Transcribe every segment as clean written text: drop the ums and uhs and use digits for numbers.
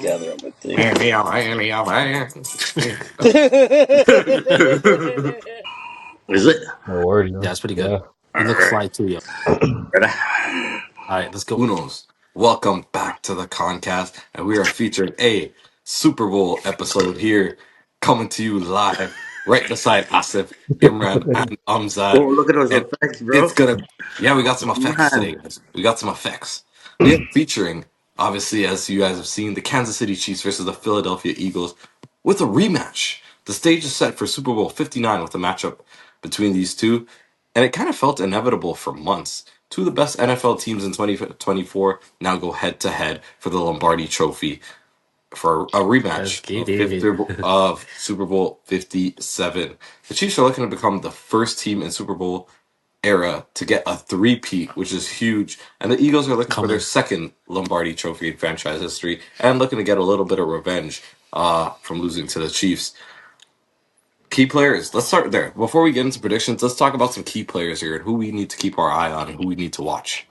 Gather up a thing. Is it? No word, yo. Yeah, it's pretty good. Yeah. You look Alright. fly too, yo. Ready? All right, let's go. Unos, welcome back to the KhanKast, and we are featuring a Super Bowl episode here, coming to you live, right beside Asif, Imran, and Oh, Amzad. look at those And effects, it's bro. gonna, yeah, we got some effects today, Man. guys. We got some effects. We are featuring, obviously, as you guys have seen, the Kansas City Chiefs versus the Philadelphia Eagles with a rematch. The stage is set for Super Bowl 59 with a matchup between these two, and it kind of felt inevitable for months. Two of the best NFL teams in 2024 now go head to head for the Lombardi Trophy for a Let's rematch get of it. Super Bowl 57. The Chiefs are looking to become the first team in Super Bowl era to get a three-peat, which is huge. And the Eagles are looking for their Coming. second Lombardi Trophy in franchise history and looking to get a little bit of revenge from losing to the Chiefs. Key players. Let's start there. Before we get into predictions, let's talk about some key players here and who we need to keep our eye on and who we need to watch.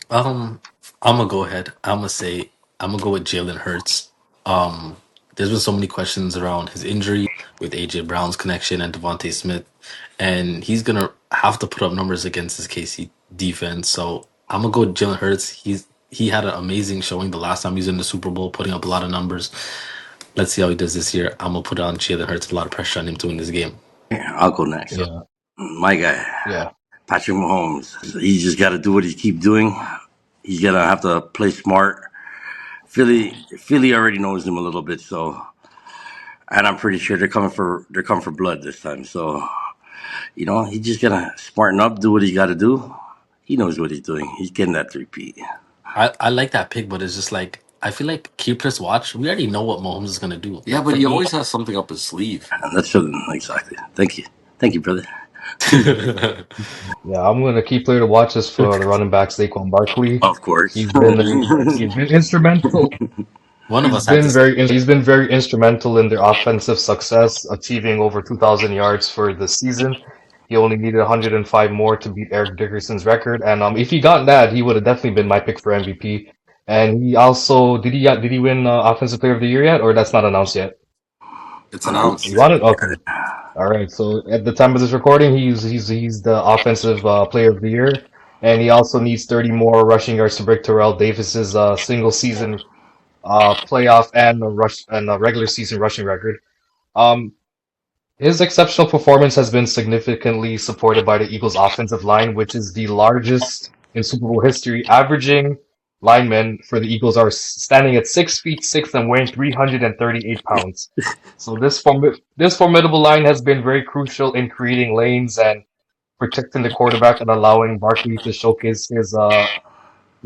Um, I'm gonna go ahead. I'm gonna go with Jalen Hurts. Um, there's been so many questions around his injury with AJ Brown's connection and Devontae Smith, and he's gonna have to put up numbers against his KC defense. So I'm gonna go with Jalen Hurts. He had an amazing showing the last time he was in the Super Bowl, putting up a lot of numbers. Let's see how he does this year. I'm gonna put on Jalen Hurts. A lot of pressure on him to win this game. I'll go next. Yeah. My guy, Yeah. Patrick Mahomes. He just got to do what he keep doing. He's gonna have to play smart. Philly already knows him a little bit, so, and I'm pretty sure they're coming for blood this time. So, he's just gonna smarten up, do what he's got to do. He knows what he's doing. He's getting that three-peat. I like that pick, but it's just like I feel like keepers watch. We already know what Mahomes is gonna do. Yeah, but For he me, always has something up his sleeve. And that's exactly. Thank you, brother. Yeah. I'm gonna key player to watch this for the running back Saquon Barkley. Of course. He's been he's been instrumental. one of us had to say, He's been very instrumental in their offensive success, achieving over 2,000 yards for the season. He only needed 105 more to beat Eric Dickerson's record, and if he got that, he would have definitely been my pick for MVP. And he also did he win Offensive Player of the Year yet, or that's not announced yet? It's You announced. want it? Okay. All right. So at the time of this recording, he's the offensive player of the year, and he also needs 30 more rushing yards to break Terrell Davis's single season playoff and a regular season rushing record. Um, his exceptional performance has been significantly supported by the Eagles' offensive line, which is the largest in Super Bowl history. Averaging linemen for the Eagles are standing at 6 feet 6 and weighing 338 pounds. So this formidable line has been very crucial in creating lanes and protecting the quarterback and allowing Barkley to showcase his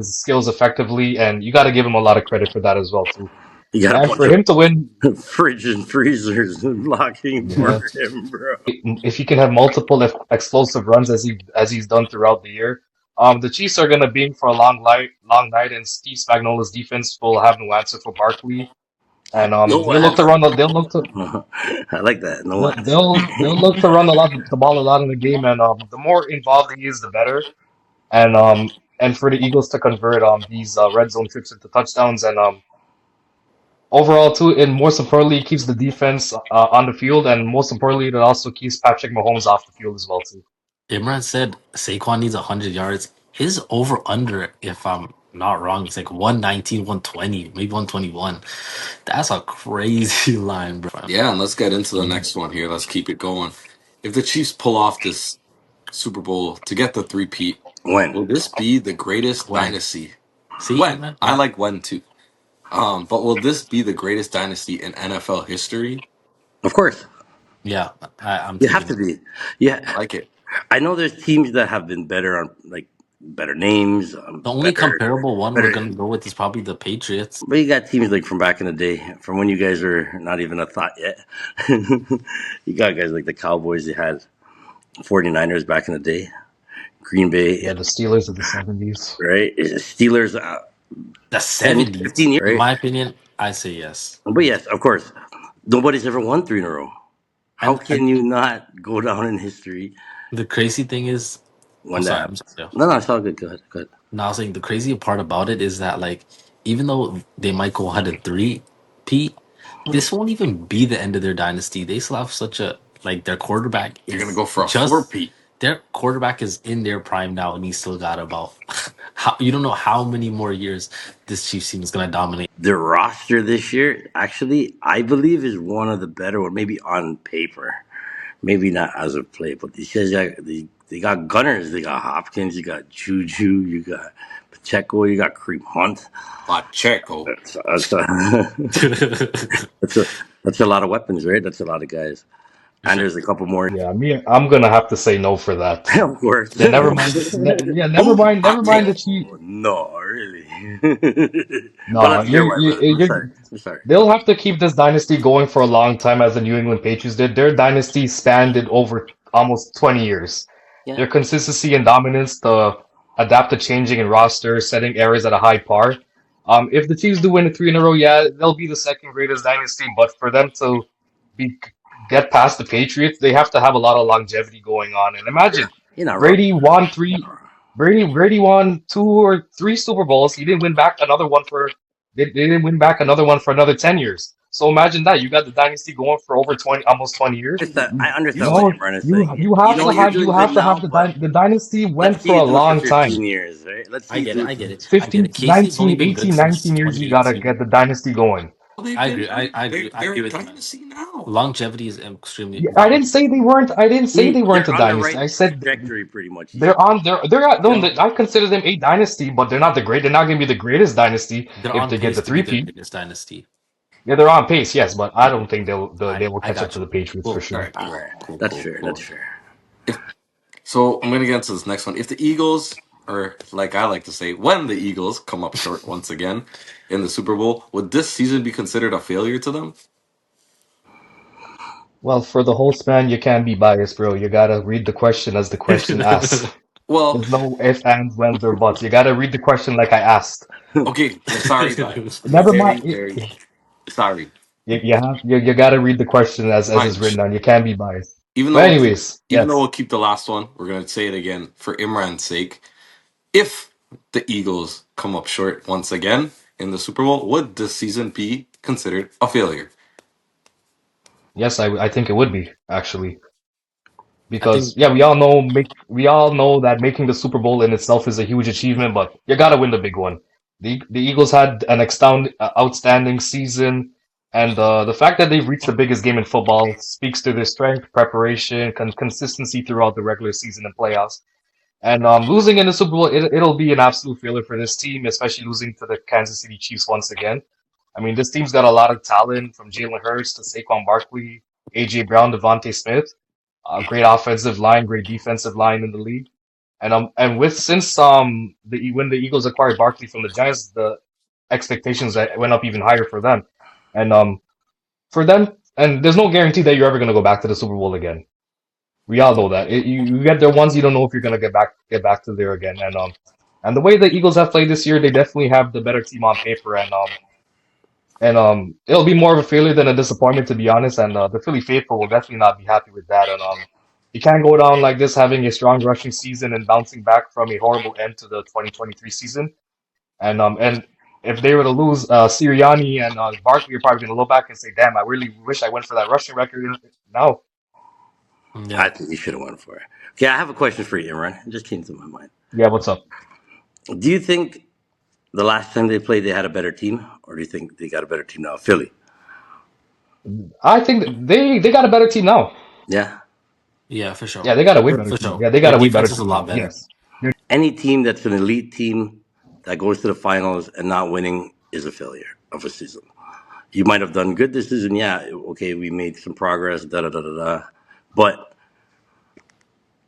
skills effectively. And you got to give him a lot of credit for that as well too. You got a And bunch for of him to win, fridge and freezers blocking yeah, for him, bro. if he can have multiple explosive runs as he's done throughout the year, the Chiefs are gonna be in for a long night, and Steve Spagnuolo's defense will have no answer for Barkley, and No they'll look to answer. run. They'll look to I like that. No they'll answer. they'll look to run the ball a lot in the game, and the more involved he is, the better. And for the Eagles to convert these red zone trips into touchdowns, and overall too, and most importantly, it keeps the defense on the field, and most importantly, it also keeps Patrick Mahomes off the field as well too. Imran said Saquon needs 100 yards. His over under, if I'm not wrong, it's like 119, 120, maybe 121. That's a crazy line, bro. Yeah, and let's get into the Mhm. next one here. Let's keep it going. If the Chiefs pull off this Super Bowl to get the three-peat, When? will this be the greatest When? dynasty? See, When? Imran? I Yeah. like when too. But will this be the greatest dynasty in NFL history? Of course. Yeah, I'm You have taking to it. be. Yeah. I like it. I know there's teams that have been better on like better names, The only better, comparable one we're better. going to go with is probably the Patriots. But you got teams like from back in the day, from when you guys were not even a thought yet. You got guys like the Cowboys. You had 49ers back in the day, Green Bay, Yeah, the Steelers of the '70s. right? Steelers, The 10, 70s. 15 years, In right? my opinion, I say yes. But yes, of course, nobody's ever won three in a row. How And can you not go down in history the crazy thing is, oh, when that sorry, I'm happens? sorry. No, no, it's all good. Go ahead. Go ahead. No, I was saying the crazy part about it is that like even though they might go 103, Pete, this won't even be the end of their dynasty. They still have such a like their quarterback They're gonna is go for a just four-peat. their quarterback is in their prime now, and he's still got about how you don't know how many more years this Chiefs team is gonna dominate. Their roster this year, actually, I believe, is one of the better ones. Maybe on paper, maybe not as of play. But these guys, they got gunners. They got Hopkins. You got Juju. You got Pacheco. You got Kareem Hunt. Pacheco. That's that's a that's a lot of weapons, right? That's a lot of guys. For And sure. there's a couple more. Yeah, I'm gonna have to say no for that. Of course. Yeah, never mind. Yeah, Boom. never Hot mind take. the Chiefs. No, really. But No, let's hear why, brother. I'm you're sorry. I'm sorry. they'll have to keep this dynasty going for a long time as the New England Patriots did. Their dynasty spanned it over almost 20 years. Yeah. Their consistency and dominance, the adapt to changing in roster, setting errors at a high par. If the Chiefs do win 3 in a row, yeah, they'll be the second greatest dynasty. But for them to be get past the Patriots, they have to have a lot of longevity going on. And imagine You're not wrong. Brady won three. Brady won 2 or 3 Super Bowls. He didn't win back another one for they didn't win back another one for another 10 years. So imagine that you got the dynasty going for over 20, almost 20 years. I You understand what know, Imran is saying. you You have know to what? You're have doing good now, but the dynasty let's went see for a you do it for long time. 15 years, right? Let's see I you get do it. it I for get it. I get 15, it. Casey's only 19, been good 18, since 19 years. You gotta 2018. get the dynasty going. Well, they've I been. agree. I agree. I They're agree a with you, man. dynasty now. Longevity is extremely Yeah, I important. didn't say they weren't. I didn't say they weren't They're a on the dynasty. right I said trajectory, pretty much. no, You know, I consider them a dynasty, but they're not the great. They're not going to be the greatest dynasty They're if on they get pace the to be the three-peat. greatest dynasty. Yeah, they're on pace, yes, but I Yeah, don't think they will I catch up got to you. the Patriots for Cool. All sure. right, all cool, right. cool, That's cool, fair. That's cool. fair. If so, I'm gonna get into this next one. If the Eagles, or like I like to say, when the Eagles come up short once again in the Super Bowl, would this season be considered a failure to them? Well, for the whole span, you can't be biased, bro. You gotta read the question as the question asks. Well, There's no ifs, ands, whens, or buts. You gotta read the question like I asked. okay. Sorry, guys. Never Very, mind. very sorry. You gotta read the question as Fine. it's written down. You can't be biased. Even But though we'll keep, anyways, even though yes. we'll keep the last one, we're gonna say it again for Imran's sake. If the Eagles come up short once again in the Super Bowl, would this season be considered a failure? Yes, I think it would be actually. I think Because yeah, we all know that making the Super Bowl in itself is a huge achievement, but you gotta win the big one. The Eagles had an outstanding season, and the fact that they've reached the biggest game in football speaks to their strength, preparation, consistency throughout the regular season and playoffs. And losing in the Super Bowl, it'll be an absolute failure for this team, especially losing to the Kansas City Chiefs once again. I mean, this team's got a lot of talent from Jalen Hurts to Saquon Barkley, AJ Brown, Devontae Smith. Great offensive line, great defensive line in the league. And with since when the Eagles acquired Barkley from the Giants, the expectations that went up even higher for them. And for them, and there's no guarantee that you're ever gonna go back to the Super Bowl again. We all know that. You get there once, you don't know if you're gonna get back to there again. And the way the Eagles have played this year, they definitely have the better team on paper. And it'll be more of a failure than a disappointment, to be honest. And the Philly faithful will definitely not be happy with that. And you can't go down like this, having a strong rushing season and bouncing back from a horrible end to the 2023 season. And if they were to lose, Sirianni and Barkley are probably going to look back and say, "Damn, I really wish I went for that rushing record now." yeah. I think you should have went for it. Okay, I have a question for you, Imran. It just came to my mind. Yeah, what's up? Do you think the last time they played, they had a better team, or do you think they got a better team now? Philly. I think that they got a better team now. Yeah. Yeah, for sure. Yeah, they got a way better For team. sure. Yeah, they Their got a way better defense is a team lot now. better. Yes. Any team that's an elite team that goes to the finals and not winning is a failure of a season. You might have done good this season. Yeah. Okay, we made some progress. Da da da da da. But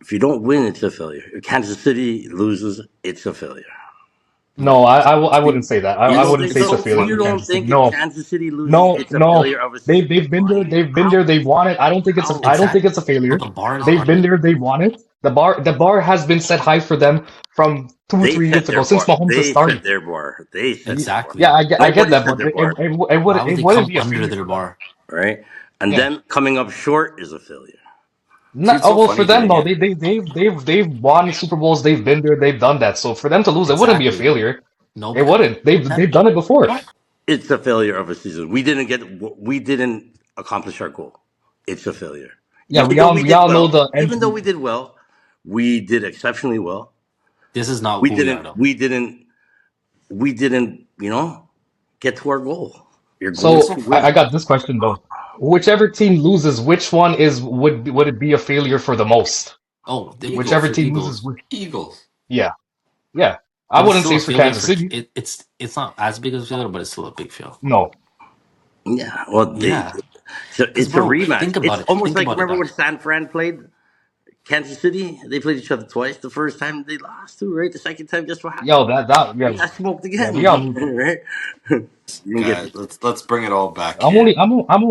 if you don't win, it's a failure. If Kansas City loses, it's a failure. No, I wouldn't say that. You I don't wouldn't think say it's a so? failure You for don't Kansas City. think if No, Kansas City loses, no, it's a no. failure of a They season? they've been there. They've been there. How? They've won it. I don't think it's a. How? I don't think Exactly. it's a But failure. the bar is They've higher. been there. They've won it. The bar has been set high for them from two, They 3 years set ago their since bar. Mahomes has They set started. their bar. They set their bar. Yeah, Exactly. I get Nobody that, set but their bar, Why would it they wouldn't come be a under failure their for them. bar? right? And Yeah. then coming up short is a failure. See, Not, it's oh, so well, for funny them here. though, they've won Super Bowls. They've been there. They've done that. So for them to lose, it wouldn't be a Exactly. failure. No, It because wouldn't. They've done it before. what? It's a failure of a season. We didn't accomplish our goal. It's a failure. Yeah, we all know the Even though end. we did well, we did exceptionally well. This is not We who we are, didn't, though. we didn't, we didn't, get to our goal. Your goal is So to I win. got this question though. Whichever team loses, which one is would it be a failure for the most? Oh, then we go Whichever for team loses, Eagles. Eagles. yeah, yeah. I But it's wouldn't say still a it's for failure Kansas for City. it's not as big as a failure, but it's still a big fail. No. Yeah. Well, Yeah, because it's a bro, rematch. think about It's it. almost Think like, about it, remember when Doc. San Fran played Kansas City? They played each other twice. The first time they lost too, right? The second time, guess what happened? Yo, that yeah, We got smoked yeah. again, We all knew. right? You didn't get Guys, it. let's bring it all back here.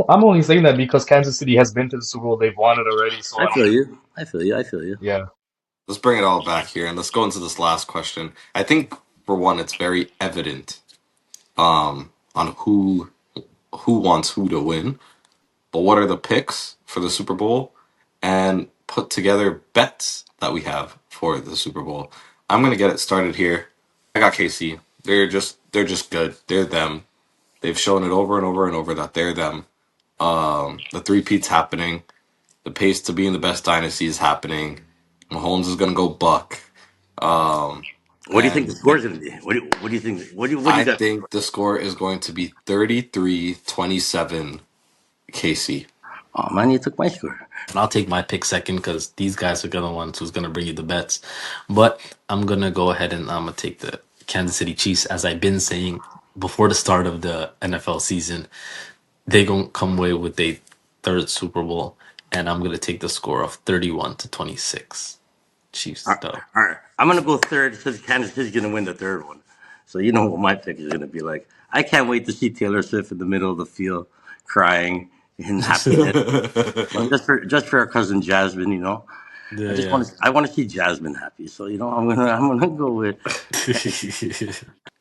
I'm only saying that because Kansas City has been to the Super Bowl. They've won it already. So I I feel mean, you. I feel you. I feel you. yeah. Let's bring it all back here, and let's go into this last question. I think for one, it's very evident on who wants who to win, but what are the picks for the Super Bowl, and put together bets that we have for the Super Bowl. I'm gonna get it started here. I got KC. They're just good. They're them. They've shown it over and over and over that they're them. The three-peat's happening. The pace to being the best dynasty is happening. Mahomes is gonna go buck. What do you think the And score is going to be? What do you think? What do you I got? think the score is going to be 33-27 KC. Oh man, you took my score. And I'll take my pick second because these guys are gonna want who's gonna bring you the bets. But I'm gonna go ahead and I'm gonna take the Kansas City Chiefs, as I've been saying before the start of the NFL season. They gonna come away with a third Super Bowl, and I'm gonna take the score of 31-26. Chiefs, All right, though. all right. I'm going to go third since Kansas City's going to win the third one. So you know what my pick is going to be like. I can't wait to see Taylor Swift in the middle of the field crying in happiness. Well, just for our cousin Jasmine, Yeah, I want to see Jasmine happy. So I'm gonna go with. yeah.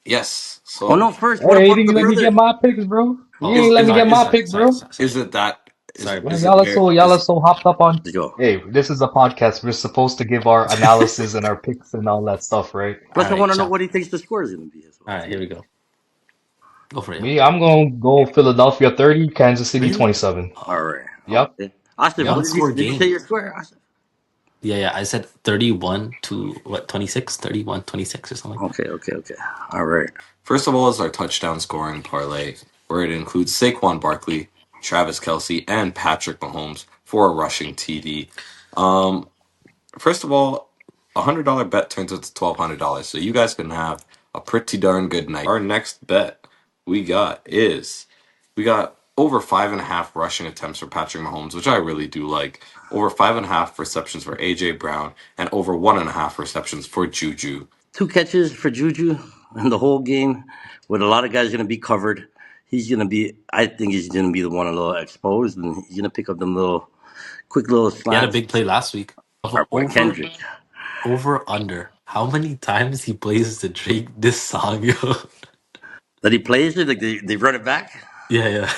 Yes. Oh So no! First, what Hey, you about didn't the let me get brother? my picks, bro. You Oh, ain't is let me is get sorry, my is sorry, picks, sorry, bro. sorry, sorry. is it that Sorry, bro. Man, is it very y'all are is so hopped up on. Let's go. Hey, this is a podcast. We're supposed to give our analysis and our picks and all that stuff, right? All Plus, I right, want to know champ. what he thinks the score is going to be as well. All right, here we go. Go for it, yo. Me, I'm gonna go Philadelphia 30, Kansas City Really? 27. All Oh, right. Yep, Okay. Asif, yep. one score did you say game. your score, Asif? Yeah, yeah. I said 31 to what, 26? 31, 26 or something like that. Okay, okay, okay. All right. first of all is our touchdown scoring parlay, where it includes Saquon Barkley, Travis Kelsey, and Patrick Mahomes for a rushing TD. Um, First of all, $100 bet turns into $1,200, so you guys can have a pretty darn good night. Our next bet we got over 5.5 rushing attempts for Patrick Mahomes, which I really do like. Over 5.5 receptions for AJ Brown, and over 1.5 receptions for Juju. 2 catches for Juju in the whole game, with a lot of guys going to be covered. I think he's going to be the one a little exposed, and he's going to pick up them quick little He had a slants. big play last week. Our boy Over, Kendrick. over, under. How many times he plays the Drake this song, yo? That he plays it, like they run it back. Yeah, yeah.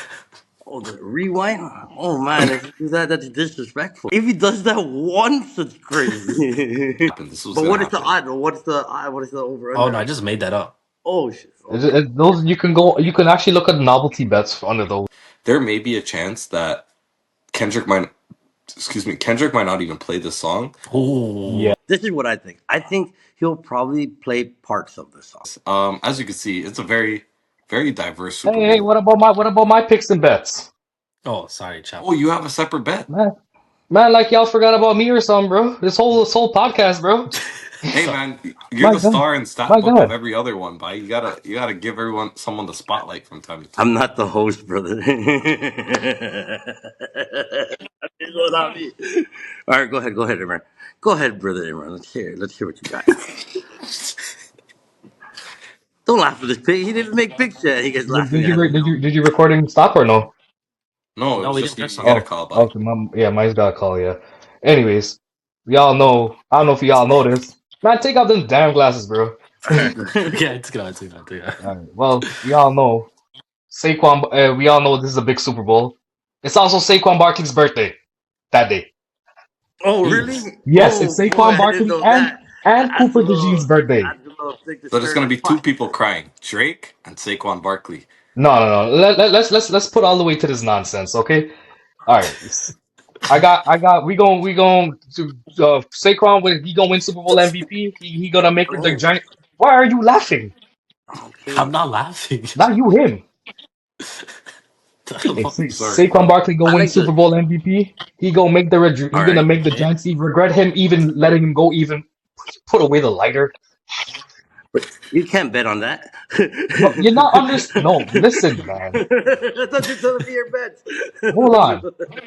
Oh, the rewind. Oh man, if you do that, that's disrespectful. If he does that once, it's crazy. This was But gonna what is the happen. odd? What is the over Oh, under? no, I just made that up. Oh shit. Okay. Those you can actually look at novelty bets under those. There may be a chance that Kendrick might, Kendrick might not even play this song. Yeah. Oh, This is what I think. I think he'll probably play parts of the song. As you can see, it's a very, very diverse Super Hey, Bowl. what about my picks and bets? oh, sorry, chap. Oh, you have a separate bet. Man, like y'all forgot about me or something, bro. This whole podcast, bro. Hey Sorry. man, you're My the God, star and stat my book of God. every other one, bye. You gotta give everyone someone the spotlight from time to I'm time. not the host, brother. It's not me. All right, go ahead, Imran. Go ahead, brother Imran. Let's hear what you got. Don't laugh at this pig. He didn't make pics yet. He gets laughing at it now. Did you recording stop or no? No, it No, was we just didn't you, press you on. get a Oh, call, bye. okay. Yeah, mine's got a call. Yeah. Anyways, we all know. I don't know if y'all know this. Man, take out them damn glasses, bro. All right. Yeah, it's good. It's good. Yeah. All right. Well, we all know Saquon. We all know this is a big Super Bowl. It's also Saquon Barkley's birthday that day. Oh, really? Jeez. Yes, Oh it's boy, Saquon I didn't Barkley know that. and That's a Cooper little. DeJean's birthday. take the So there's shirt gonna and be two pot. people crying: Drake and Saquon Barkley. No. Let's put all the way to this nonsense, okay? All right. I got. We going to Saquon. He gonna win Super Bowl MVP. He gonna make the Oh, giant. Why are you laughing? I'm okay. not laughing. Not you, him. Hey, Sorry, Saquon bro. Barkley gonna I win like Super the. Bowl MVP. He All gonna right. make the Okay. Giants even regret him even letting him go. Even put away the lighter. But you can't bet on that. No, you're not under. No, listen, man. I thought you were telling me your bets. Hold on.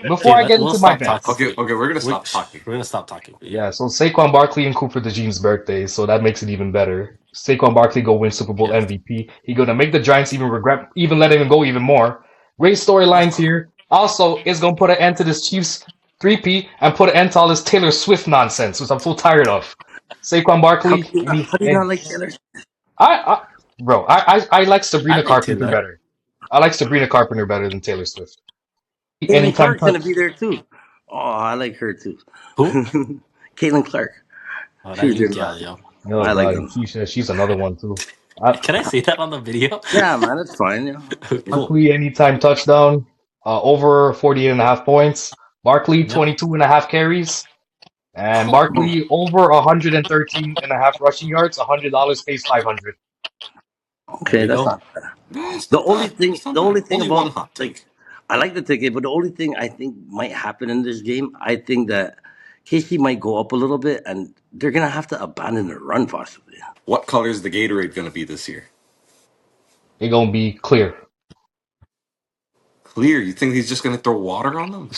Before Okay, I get we'll into my stop talking. bets. Okay, okay, we're gonna We, stop talking. we're gonna stop talking. Yeah. Yeah, so Saquon Barkley and Cooper DeJean's birthday, so that makes it even better. Saquon Barkley go win Super Bowl Yeah. MVP. He gonna make the Giants even regret even letting him go even more. Great storylines here. Also, it's gonna put an end to this Chiefs 3P and put an end to all this Taylor Swift nonsense, which I'm so tired of. Saquon Barkley, How do you not like Taylor? I bro, I like I Sabrina like Carpenter Taylor. better. I like Sabrina Carpenter better than Taylor Swift. Caitlin Anytime Clark's touch. gonna be there too. Oh, I like her too. Who? Caitlin Clark. Oh, She that was new there gal, last. yo. Oh I like god, them. she's another one too. I, Can I say that on the video? Yeah, man, that's fine. Yeah. Cool. Barkley anytime touchdown, over 48.5 points. Barkley Yep. 22.5 carries. And Barkley over 113.5 rushing yards, $100 pays 500. There Okay, we that's go. not bad. Eh, it's The not only bad. thing, It's not the only bad. thing Only one about hot like, take. I like the ticket, but the only thing I think might happen in this game, I think that KC might go up a little bit, and they're gonna have to abandon the run possibly. What color is the Gatorade gonna be this year? They're gonna be clear. Clear. You think he's just gonna throw water on them?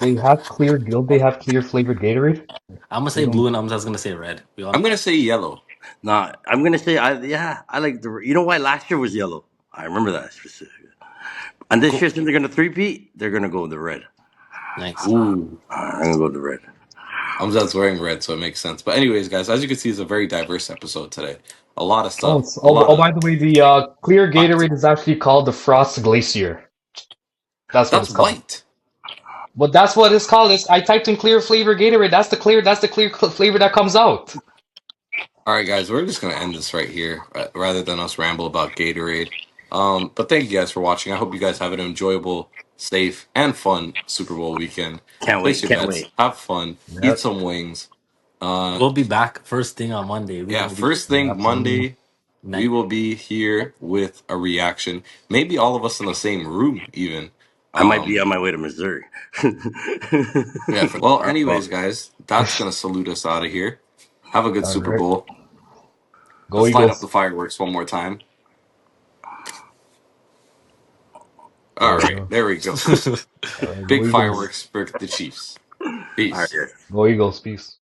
Don't they have clear flavored Gatorade? I'm gonna They say don't. blue and I'm just gonna say red. We all I'm know. gonna say yellow. Nah, I'm gonna say I like the. You know why last year was yellow? I remember that specifically. And this Cool. year, since they're gonna three-peat, they're gonna go with the red. Nice. Ooh. I'm gonna go with the red. Hamzat's wearing red, so it makes sense. But anyways, guys, as you can see, it's a very diverse episode today. A lot of Oh, stuff. A lot oh, of by the way, the clear hot. Gatorade is actually called the Frost Glacier. That's what That's it's called. white. But that's what it's called. I typed in clear flavor Gatorade. That's the clear flavor that comes out. All right, guys, we're just gonna end this right here, rather than us ramble about Gatorade. But thank you guys for watching. I hope you guys have an enjoyable, safe, and fun Super Bowl weekend. Can't Place wait. your Can't bets, wait. have fun, eat Yep, some wings. We'll be back first thing on Monday. We're Yeah, gonna be first thing absolutely. Monday, we night. will be here with a reaction. Maybe all of us in the same room, even. I might be Um, on my way to Missouri. yeah. Well, Or anyways, Columbus. guys, that's gonna salute us out of here. Have a good All Super right, Bowl. go Let's light up the Eagles. fireworks one more time. There All we right, go. there we go. All right, go Big Eagles. fireworks for the Chiefs. All Peace. right. Go Eagles. Peace.